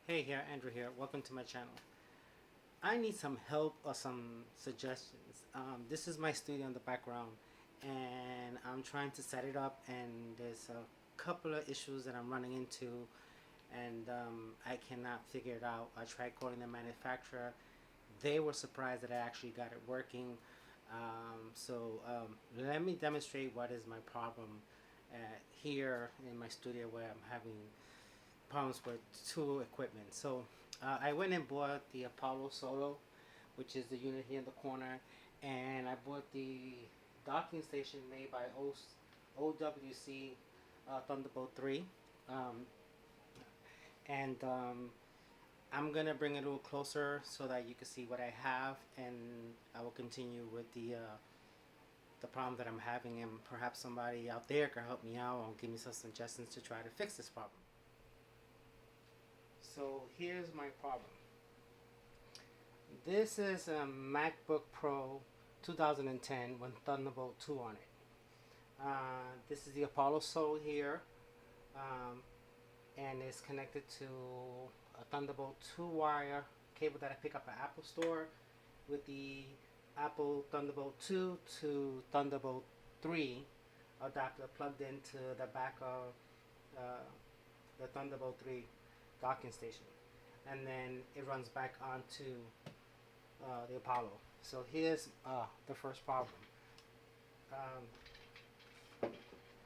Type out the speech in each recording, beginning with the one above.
Hey here, Andrew here. Welcome to my channel. I need some help or some suggestions. This is my studio in the background, and I'm trying to set it up, and there's a couple of issues that I'm running into, and I cannot figure it out. I tried calling the manufacturer. They were surprised that I actually got it working. Let me demonstrate what is my problem here in my studio where I'm having problems with two equipment. I went and bought the Apollo Solo, which is the unit here in the corner, and I bought the docking station made by OWC Thunderbolt 3. Um, and I'm gonna bring it a little closer so that you can see what I have, and I will continue with the problem that I'm having, and perhaps somebody out there can help me out or give me some suggestions to try to fix this problem. So here's my problem. This is a MacBook Pro 2010 with Thunderbolt 2 on it. This is the Apollo Soul here, and it's connected to a Thunderbolt 2 wire cable that I pick up at Apple Store with the Apple Thunderbolt 2 to Thunderbolt 3 adapter plugged into the back of the Thunderbolt 3 docking station, and then it runs back onto the Apollo. So here's the first problem.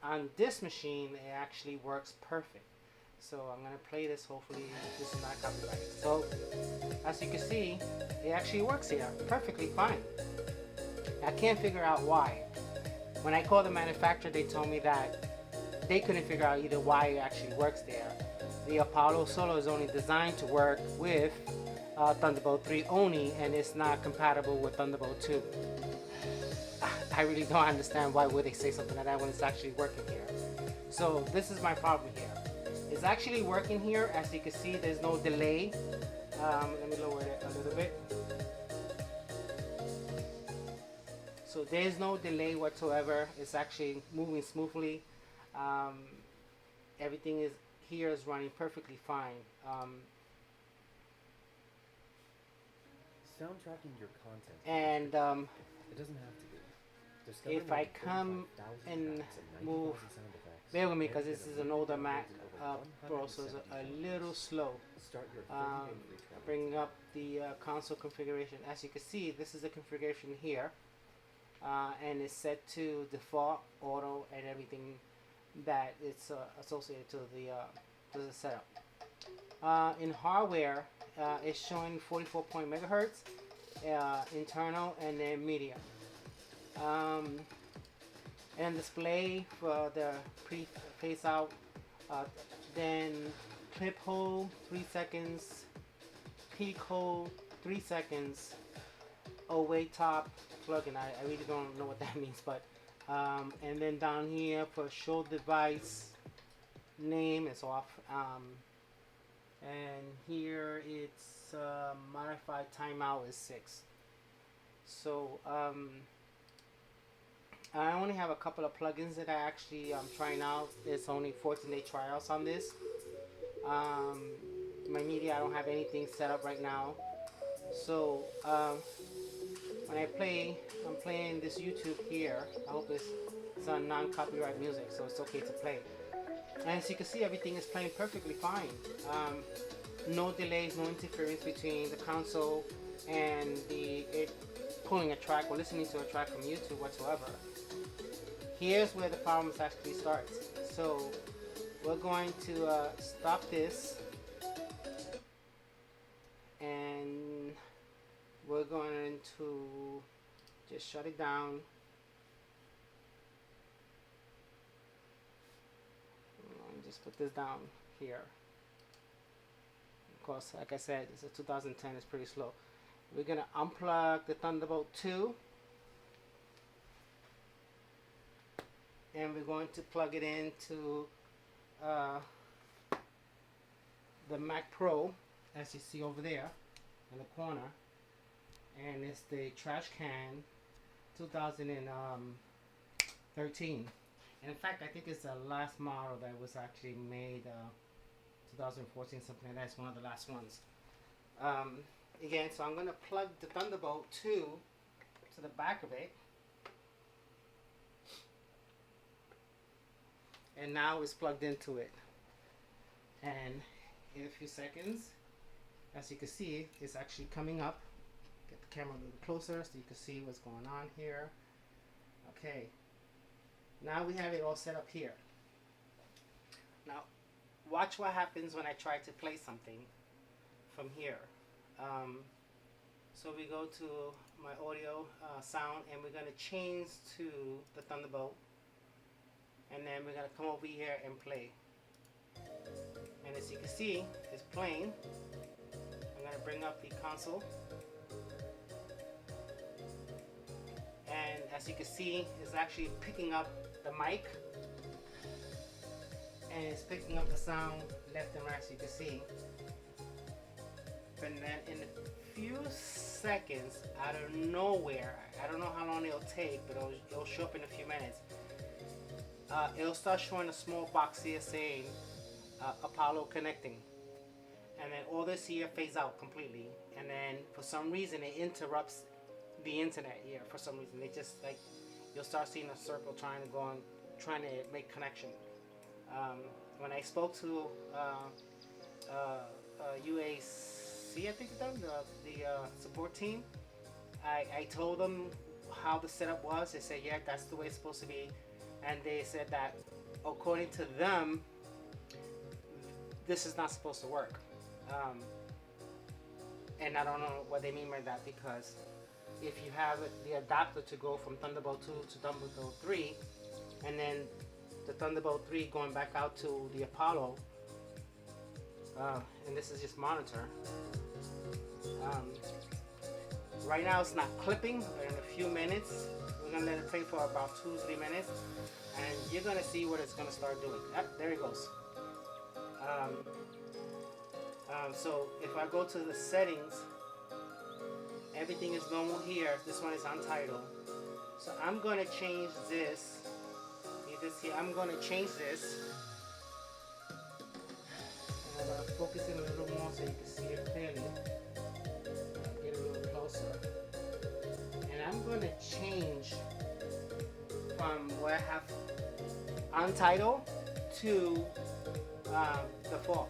On this machine, it actually works perfect. So I'm gonna play this. Hopefully, this is not copyrighted. So as you can see, it actually works here perfectly fine. I can't figure out why. When I called the manufacturer, they told me that they couldn't figure out either why it actually works there. The Apollo Solo is only designed to work with Thunderbolt 3 only, and it's not compatible with Thunderbolt 2. I really don't understand why would they say something like that when it's actually working here. So this is my problem here. It's actually working here. As you can see, there's no delay. Let me lower it a little bit. So there's no delay whatsoever. It's actually moving smoothly. Everything is here is running perfectly fine. Soundtracking your content. And It doesn't have to be. if I come and move, bear with me because this is an older Mac Pro, so it's a little slow. Start your Bringing up the console configuration. As you can see, this is the configuration here, and it's set to default, auto, and everything that it's associated to the setup. In hardware, it's showing 44 megahertz internal, and then media. And display for the face out, then clip hold 3 seconds, peak hold 3 seconds, away top plug-in. I really don't know what that means, but and then down here for show device name is off, and here it's modified timeout is 6. So I only have a couple of plugins that I actually trying out. It's only 14-day trials on this. My media, I don't have anything set up right now. So when I play, I'm playing this YouTube here. I hope it's on non-copyright music, so it's okay to play. And as you can see, everything is playing perfectly fine. No delays, no interference between the console and it pulling a track or listening to a track from YouTube whatsoever. Here's where the problem actually starts. So we're going to stop this, and we're going to just shut it down. Just put this down here. Of course, like I said, it's a 2010, it's pretty slow. We're gonna unplug the Thunderbolt 2, and we're going to plug it into the Mac Pro, as you see over there in the corner, and it's the trash can 2013. And in fact, I think it's the last model that was actually made 2014, something like that. It's one of the last ones. Again, so I'm going to plug the Thunderbolt 2 to the back of it. And now it's plugged into it. And in a few seconds, as you can see, it's actually coming up. Get the camera a little closer so you can see what's going on here. Okay. Now we have it all set up here. Now, watch what happens when I try to play something from here. So we go to my audio sound, and we're going to change to the Thunderbolt. And then we're going to come over here and play. And as you can see, it's playing. I'm going to bring up the console. And as you can see, it's actually picking up the mic. And it's picking up the sound left and right, as you can see. And then in a few seconds, out of nowhere, I don't know how long it'll take, but it'll show up in a few minutes. It'll start showing a small box here saying Apollo connecting. And then all this here fades out completely. And then for some reason it interrupts the internet here. For some reason it just like, you'll start seeing a circle trying to make connection. When I spoke to UAC, I think it's done, the support team, I told them how the setup was. They said, yeah, that's the way it's supposed to be. And they said that according to them, this is not supposed to work. And I don't know what they mean by that, because if you have the adapter to go from Thunderbolt 2 to Thunderbolt 3, and then the Thunderbolt 3 going back out to the Apollo, and this is just monitor. Right now it's not clipping, but in a few minutes, we're gonna let it play for about 2-3 minutes, and you're gonna see what it's gonna start doing. There it goes. So if I go to the settings, everything is normal here. This one is untitled. So I'm gonna change this. I'm gonna change this. And I'm gonna focus in a little more so you can see it clearly. Get a little closer. And I'm gonna change from where I have untitled to default.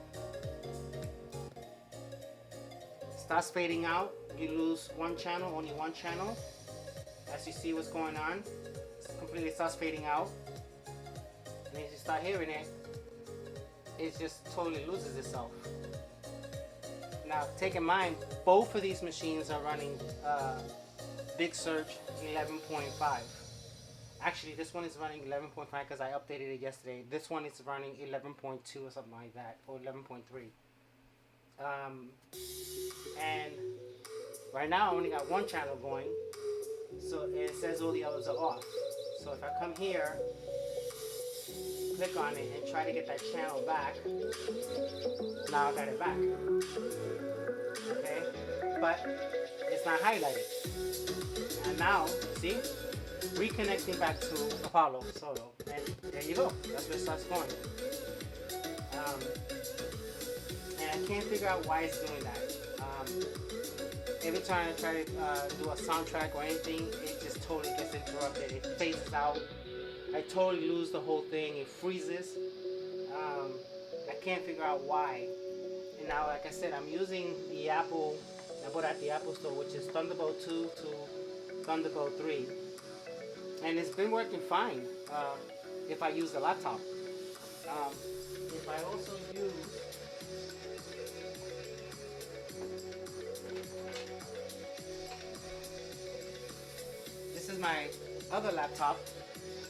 Starts fading out. You lose one channel, only one channel. As you see what's going on, it completely starts fading out. And as you start hearing it, it just totally loses itself. Now, take in mind, both of these machines are running BigSur 11.5. Actually, this one is running 11.5 because I updated it yesterday. This one is running 11.2 or something like that, or 11.3. And right now I only got one channel going, so it says all the others are off. So if I come here, click on it, and try to get that channel back, now I got it back. Okay, but it's not highlighted. And now, see, reconnecting back to Apollo Solo, and there you go. That's where it starts going. And I can't figure out why it's doing that. Every time I try to do a soundtrack or anything, it just totally gets interrupted. It phases out. I totally lose the whole thing. It freezes. I can't figure out why. And now, like I said, I'm using the Apple. I bought at the Apple Store, which is Thunderbolt 2 to Thunderbolt 3, and it's been working fine. If I use the laptop. If I also use my other laptop,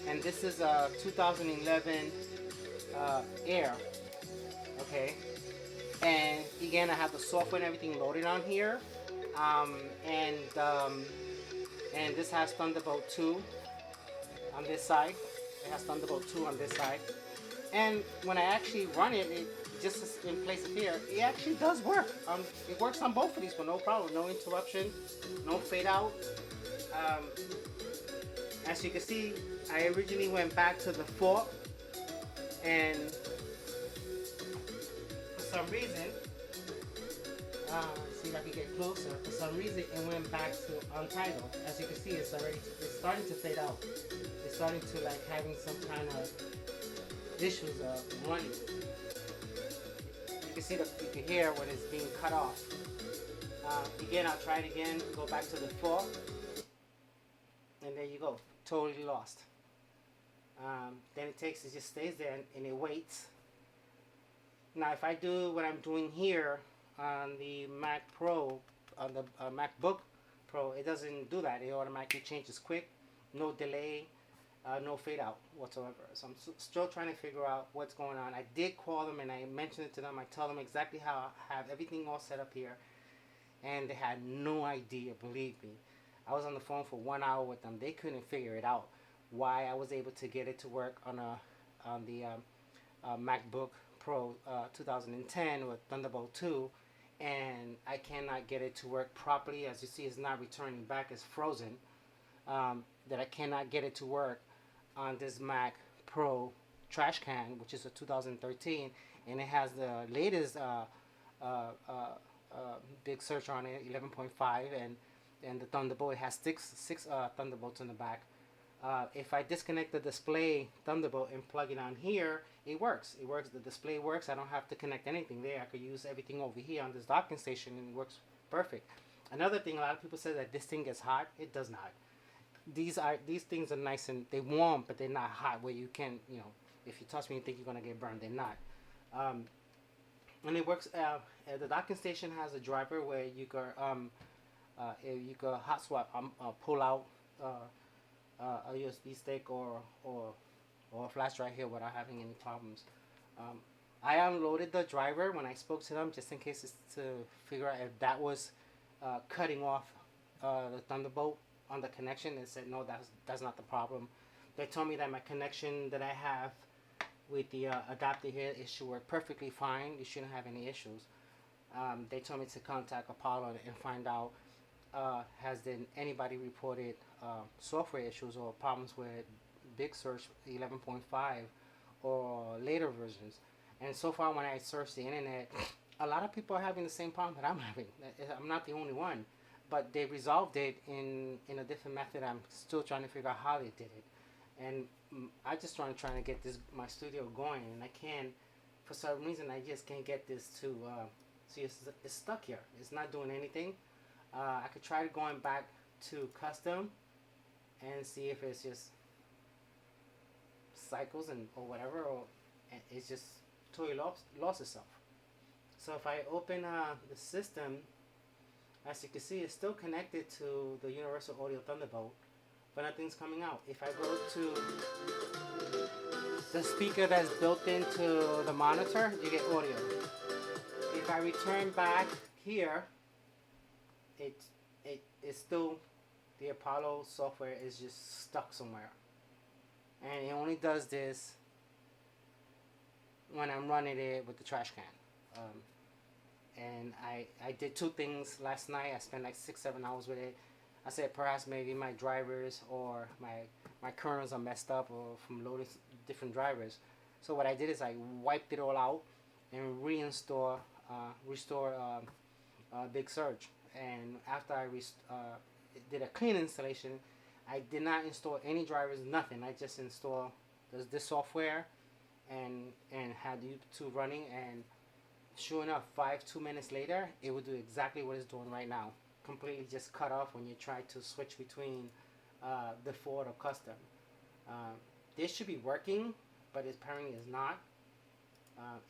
and this is a 2011 Air. Okay, and again I have the software and everything loaded on here, and this has Thunderbolt 2 on this side. It has Thunderbolt 2 on this side, and when I actually run it, it just in place of here, it actually does work. It works on both of these, but no problem, no interruption, no fade out. As you can see, I originally went back to the default, and for some reason, see if I can get closer. For some reason, it went back to untitled. As you can see, it's starting to fade out. It's starting to like having some kind of issues of running. You can see you can hear when it's being cut off. Again, I'll try it again. Go back to the 4, and there you go. Totally lost. Then it just stays there and it waits. Now, if I do what I'm doing here on the Mac Pro, on the MacBook Pro, it doesn't do that. It automatically changes quick, no delay, no fade out whatsoever. So I'm still trying to figure out what's going on. I did call them and I mentioned it to them. I tell them exactly how I have everything all set up here, and they had no idea. Believe me, I was on the phone for 1 hour with them. They couldn't figure it out. Why I was able to get it to work on the MacBook Pro 2010 with Thunderbolt 2, and I cannot get it to work properly. As you see, it's not returning back. It's frozen. That I cannot get it to work on this Mac Pro trash can, which is a 2013, and it has the latest BigSur on it, 11.5, and the Thunderbolt. It has six Thunderbolts in the back. If I disconnect the display Thunderbolt and plug it on here, it works. It works. The display works. I don't have to connect anything there. I could use everything over here on this docking station, and it works perfect. Another thing, a lot of people say that this thing gets hot. It does not. These things are nice and they warm, but they're not hot where you can, if you touch me, you think you're gonna get burned. They're not. And it works. The docking station has a driver where you can hot swap, pull out a USB stick or a flash drive here without having any problems. I unloaded the driver when I spoke to them just in case it's to figure out if that was cutting off the Thunderbolt on the connection. They said no, that's not the problem. They told me that my connection that I have with the adapter here, it should work perfectly fine. You shouldn't have any issues. They told me to contact Apollo and find out has anybody reported software issues or problems with BigSur 11.5 or later versions. And so far, when I searched the internet, a lot of people are having the same problem that I'm having. I'm not the only one, but they resolved it in a different method. I'm still trying to figure out how they did it, and I just trying to get my studio going, and I can't. For some reason, I just can't get this to. See, it's stuck here. It's not doing anything. I could try going back to custom and see if it's just cycles or whatever, or it's just totally lost itself. So if I open the system, as you can see, it's still connected to the Universal Audio Thunderbolt, but nothing's coming out. If I go to the speaker that's built into the monitor, you get audio. If I return back here, it's still, the Apollo software is just stuck somewhere, and it only does this when I'm running it with the trash can. And I did two things last night. I spent like 6-7 hours with it. I said perhaps maybe my drivers or my kernels are messed up or from loading different drivers. So what I did is I wiped it all out and restore BigSur. And after I did a clean installation, I did not install any drivers, nothing. I just installed this software and had YouTube running, and sure enough, 2 minutes later, it will do exactly what it's doing right now. Completely just cut off when you try to switch between default or custom. This should be working, but it apparently is not.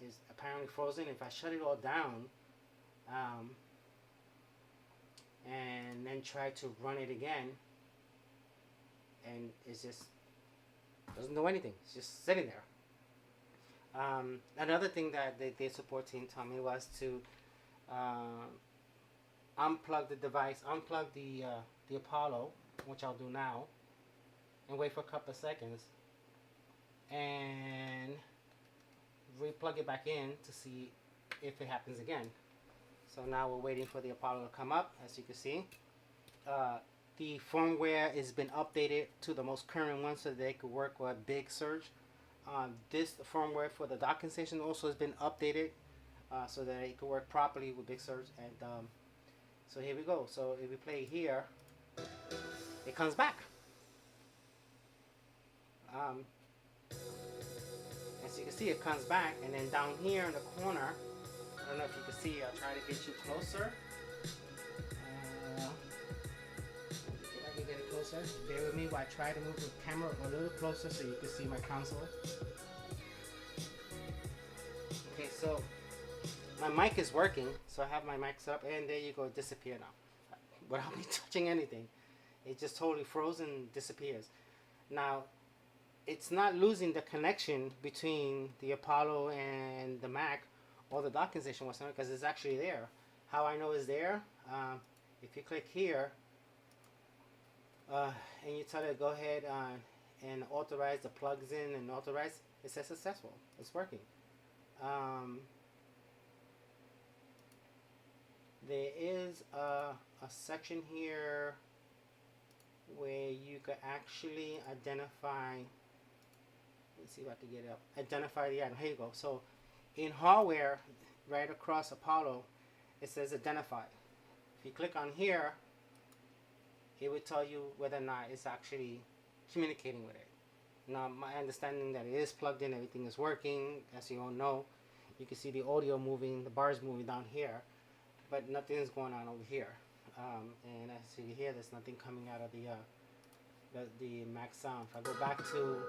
It's apparently frozen. If I shut it all down, and then try to run it again, and it just doesn't do anything. It's just sitting there. Another thing that the support team told me was to unplug the device, unplug the Apollo, which I'll do now, and wait for a couple of seconds, and re-plug it back in to see if it happens again. So now we're waiting for the Apollo to come up. As you can see, the firmware has been updated to the most current one so they could work with BigSur. This firmware for the docking station also has been updated so that it could work properly with BigSur. And so here we go. So if we play here, it comes back. As you can see, it comes back, and then down here in the corner, I don't know if you can see, I'll try to get you closer. See if I can get it closer. Bear with me while I try to move the camera a little closer so you can see my console. Okay, so my mic is working, so I have my mic set up, and there you go, it disappeared now. Without me touching anything. It just totally froze and disappears. Now, it's not losing the connection between the Apollo and the Mac or the docking station whatsoever, because it's actually there. How I know it's there, if you click here and you tell it to go ahead and authorize the plugs in and authorize, it says successful. It's working. There is a section here where you could actually identify. Let's see if I can get it up. Identify the item. Here you go. So in hardware, right across Apollo, it says identify. If you click on here, it would tell you whether or not it's actually communicating with it. Now, my understanding that it is plugged in, everything is working. As you all know, you can see the audio moving, the bars moving down here, but nothing is going on over here. And as you see here, there's nothing coming out of the Mac sound. If I go back to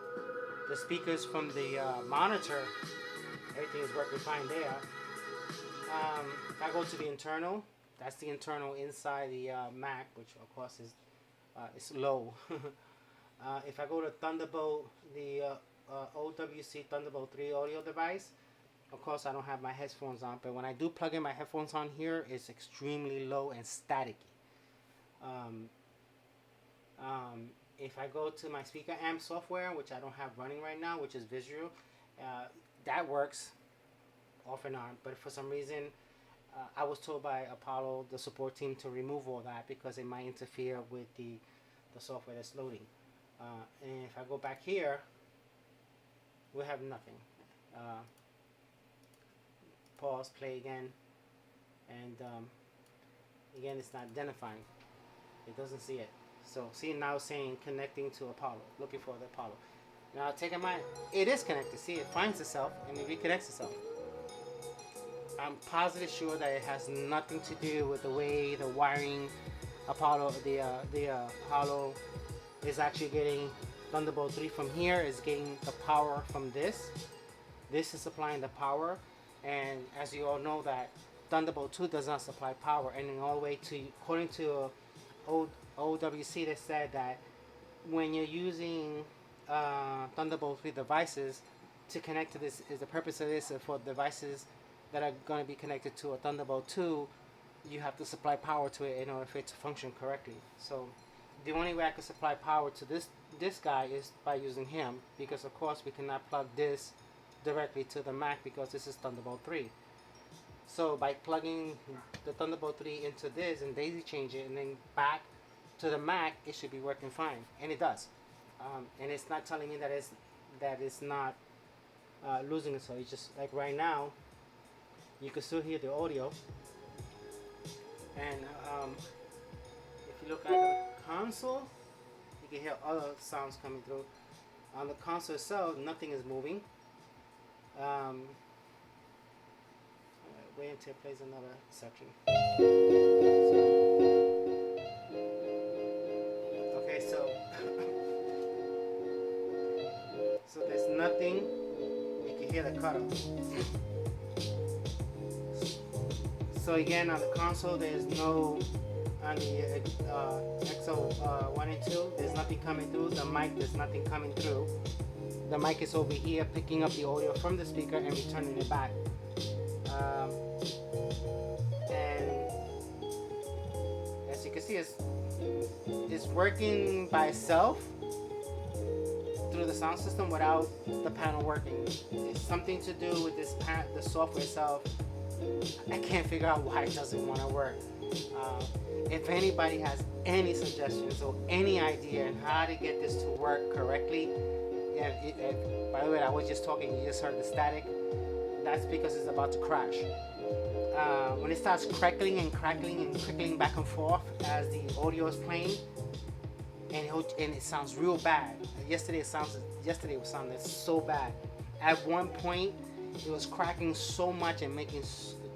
the speakers from the monitor, everything is working fine there. If I go to the internal, that's the internal inside the Mac, which of course is low. If I go to Thunderbolt, the OWC Thunderbolt 3 audio device, of course I don't have my headphones on, but when I do plug in my headphones on here, it's extremely low and staticky. If I go to my speaker amp software, which I don't have running right now, which is visual, that works off and on, but for some reason I was told by Apollo, the support team, to remove all that because it might interfere with the software that's loading. And if I go back here, we have nothing. Pause, play again, and again it's not identifying. It doesn't see it. So see, now saying connecting to Apollo, looking for the Apollo. Now take in mind, it is connected. See, it finds itself and it reconnects itself. I'm positive sure that it has nothing to do with the way the wiring Apollo, the Apollo is actually getting Thunderbolt 3 from here, is getting the power from this. This is supplying the power, and as you all know that Thunderbolt 2 does not supply power, and all the way to, according to OWC, they said that when you're using Thunderbolt 3 devices to connect to this, is the purpose of this for devices that are going to be connected to a Thunderbolt 2, you have to supply power to it in order for it to function correctly. So the only way I can supply power to this guy is by using him, because of course we cannot plug this directly to the Mac because this is Thunderbolt 3. So by plugging the Thunderbolt 3 into this and daisy change it and then back to the Mac, it should be working fine, and it does. And it's not telling me that it's not losing it. So it's just like right now, you can still hear the audio, and if you look at the console, you can hear other sounds coming through. On the console itself, nothing is moving. Wait until it plays another section. Okay, so so there's nothing. You can hear the cutoff. So again, on the console, there's no, on the XO 1 and 2, there's nothing coming through. The mic, there's nothing coming through. The mic is over here picking up the audio from the speaker and returning it back. And as you can see, it's working by itself through the sound system without the panel working. It's something to do with this the software itself. I can't figure out why it doesn't want to work. If anybody has any suggestions or any idea on how to get this to work correctly, by the way, I was just talking, you just heard the static. that's because it's about to crash. When it starts crackling and crackling and crackling back and forth as the audio is playing, and it sounds real bad. Yesterday it sounded so bad. At one point, it was cracking so much and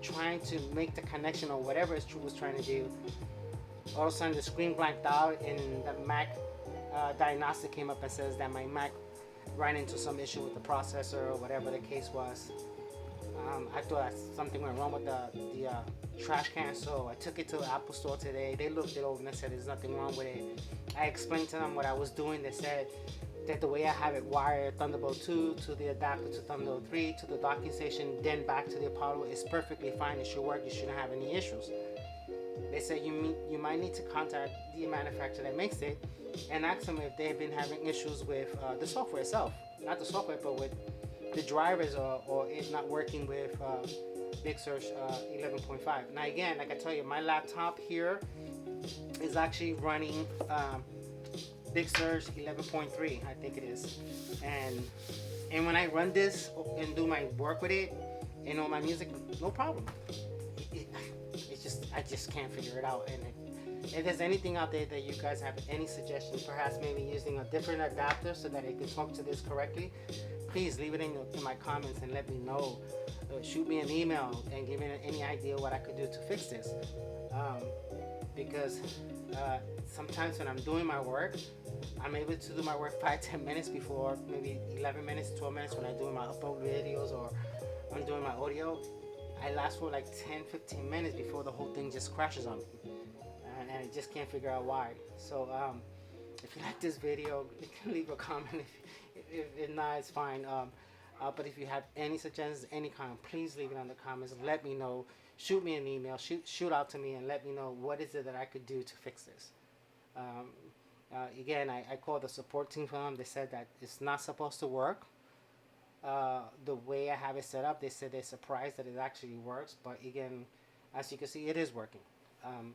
trying to make the connection or whatever it was trying to do. All of a sudden, the screen blanked out, and the Mac diagnostic came up and says that my Mac ran into some issue with the processor or whatever the case was. I thought something went wrong with the trash can, so I took it to the Apple store today. They looked it over and they said there's nothing wrong with it. I explained to them what I was doing. They said that the way I have it wired Thunderbolt 2 to the adapter to Thunderbolt 3 to the docking station, then back to the Apollo is perfectly fine. It should work. You shouldn't have any issues. They said you might need to contact the manufacturer that makes it and ask them if they've been having issues with the software itself. Not the software, but with the drivers or it not working with BigSur 11.5. Now again, like I tell you, my laptop here is actually running BigSur 11.3, I think it is. And when I run this and do my work with it and all my music, no problem. I just can't figure it out. And if there's anything out there that you guys have any suggestions, perhaps maybe using a different adapter so that it can talk to this correctly, please leave it in my comments and let me know. Shoot me an email and give me any idea what I could do to fix this. Because sometimes when I'm doing my work, I'm able to do my work 5-10 minutes before, maybe 11 minutes, 12 minutes when I'm doing my upload videos or I'm doing my audio. I last for like 10-15 minutes before the whole thing just crashes on me. And I just can't figure out why. So if you like this video, you can leave a comment. If not, it's fine. But if you have any suggestions, any kind, please leave it in the comments. Let me know. Shoot me an email. Shoot out to me and let me know what is it that I could do to fix this. Again, I called the support team for them. They said that it's not supposed to work. The way I have it set up, they said they're surprised that it actually works. But again, as you can see, it is working.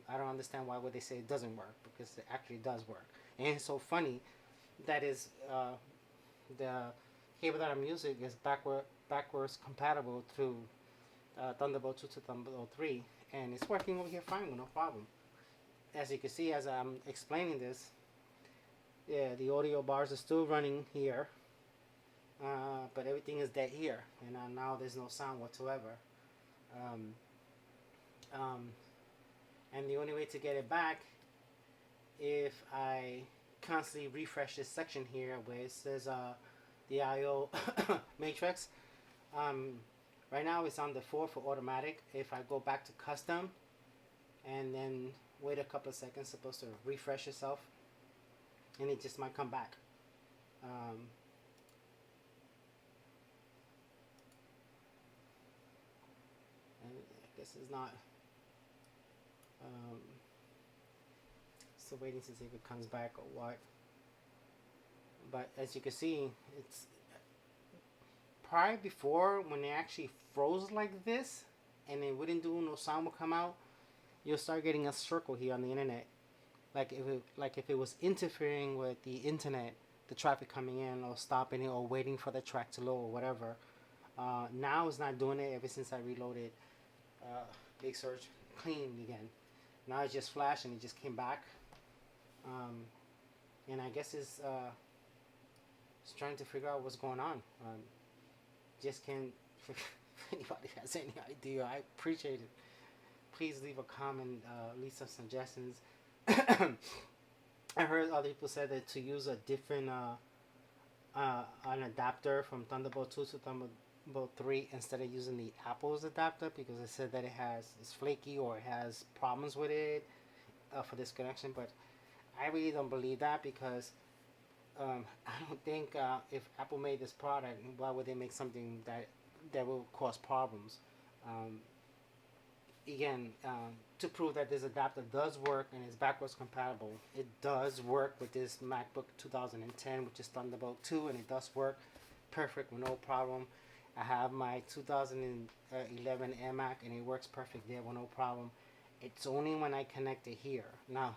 I don't understand why would they say it doesn't work, because it actually does work. And it's so funny that is the cable that I'm using is backwards compatible through Thunderbolt 2 to Thunderbolt 3, and it's working over here fine with no problem. As you can see, as I'm explaining this, yeah, the audio bars are still running here, but everything is dead here, and now there's no sound whatsoever. And the only way to get it back, if I constantly refresh this section here where it says the I/O matrix, right now it's on the 4 for automatic. If I go back to custom and then wait a couple of seconds, it's supposed to refresh itself, and it just might come back. And I guess it's not. Still waiting to see if it comes back or what. But as you can see, it's before when it actually froze like this and it wouldn't do no sound would come out, you'll start getting a circle here on the internet, like if it was interfering with the internet, the traffic coming in or stopping it or waiting for the track to load or whatever. Now it's not doing it ever since I reloaded BigSur clean again. Now it just flashed and it just came back, and I guess it's trying to figure out what's going on. Just can't. If anybody has any idea, I appreciate it. Please leave a comment, leave some suggestions. I heard other people said that to use a different an adapter from Thunderbolt 2 to Thunderbolt 3 instead of using the Apple's adapter, because it said that it's flaky or it has problems with it for this connection. But I really don't believe that, because I don't think if Apple made this product, why would they make something that will cause problems? Again, to prove that this adapter does work and is backwards compatible, it does work with this MacBook 2010, which is Thunderbolt 2, and it does work perfect with no problem. I have my 2011 iMac and it works perfect there with no problem. It's only when I connect it here. Now,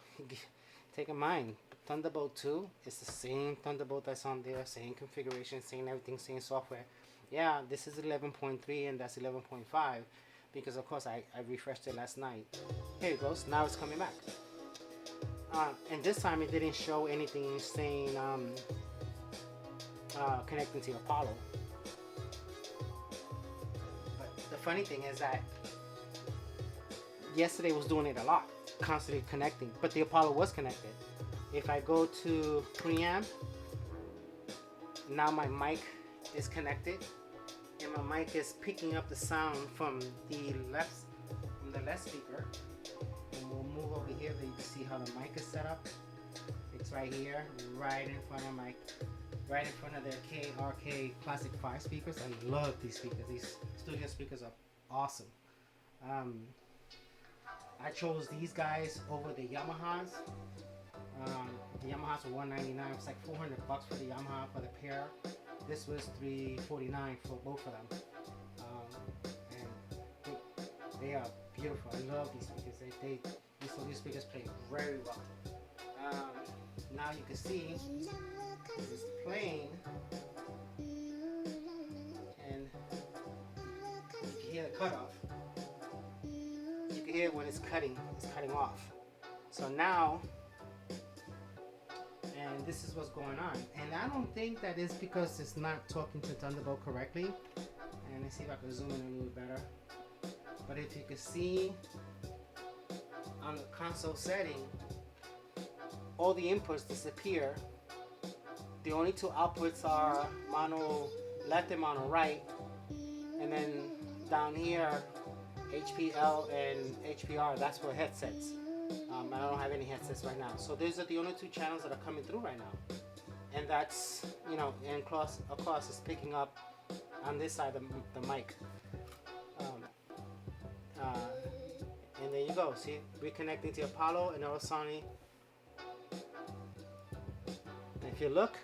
take in mind, Thunderbolt 2 is the same Thunderbolt that's on there, same configuration, same everything, same software. yeah, this is 11.3 and that's 11.5 because of course I refreshed it last night. Here it goes. Now it's coming back. And this time it didn't show anything saying connecting to Apollo. But the funny thing is that yesterday was doing it a lot, constantly connecting, but the Apollo was connected. If I go to preamp, now my mic is connected, and my mic is picking up the sound from the left speaker. And we'll move over here so you can see how the mic is set up. It's right here, right in front of the KRK Classic 5 speakers. I love these speakers. These studio speakers are awesome. I chose these guys over the Yamahas. The Yamahas were $199. It's like $400 for the Yamaha for the pair. This was $349 for both of them. And they are beautiful. I love these speakers. These speakers play very well. Now you can see it's playing, and you can hear the cutoff. You can hear it when it's cutting off. So now, and this is what's going on. And I don't think that is because it's not talking to Thunderbolt correctly. And let's see if I can zoom in a little better. But if you can see on the console setting, all the inputs disappear. The only two outputs are mono left and mono right. And then down here, HPL and HPR, that's for headsets. I don't have any headsets right now. So those are the only two channels that are coming through right now. And that's, you know, and of course it's picking up on this side of the mic. And there you go. See, reconnecting to Apollo and Sony. And if you look,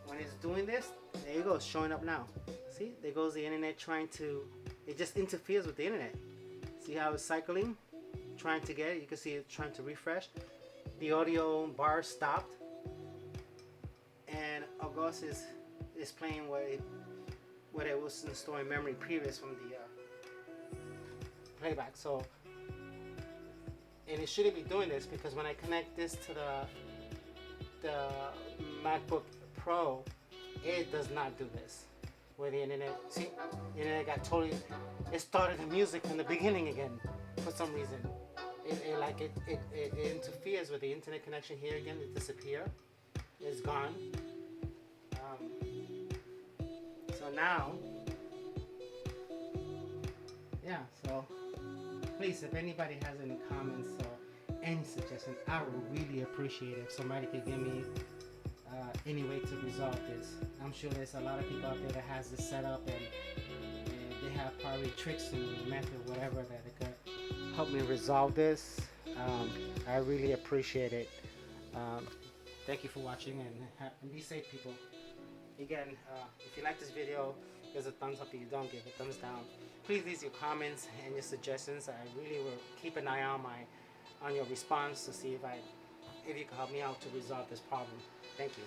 when it's doing this, there you go, it's showing up now. See, there goes the internet it just interferes with the internet. See how it's cycling? Trying to get it. You can see it trying to refresh. The audio bar stopped. And August is playing what it was in storing memory previous from the playback. So, and it shouldn't be doing this because when I connect this to the MacBook Pro, it does not do this. Where the internet, see, the internet got totally, it started the music from the beginning again for some reason. It interferes with the internet connection here again. It disappears. It's gone. So now, yeah. So please, if anybody has any comments or any suggestions, I would really appreciate it if somebody could give me any way to resolve this. I'm sure there's a lot of people out there that has this set up and they have probably tricks and method, whatever, that they could help me resolve this. I really appreciate it. Thank you for watching, and be safe, people. Again, if you like this video, there's a thumbs up. If you don't, give a thumbs down. Please leave your comments and your suggestions. I really will keep an eye on your response to see if you can help me out to resolve this problem. Thank you.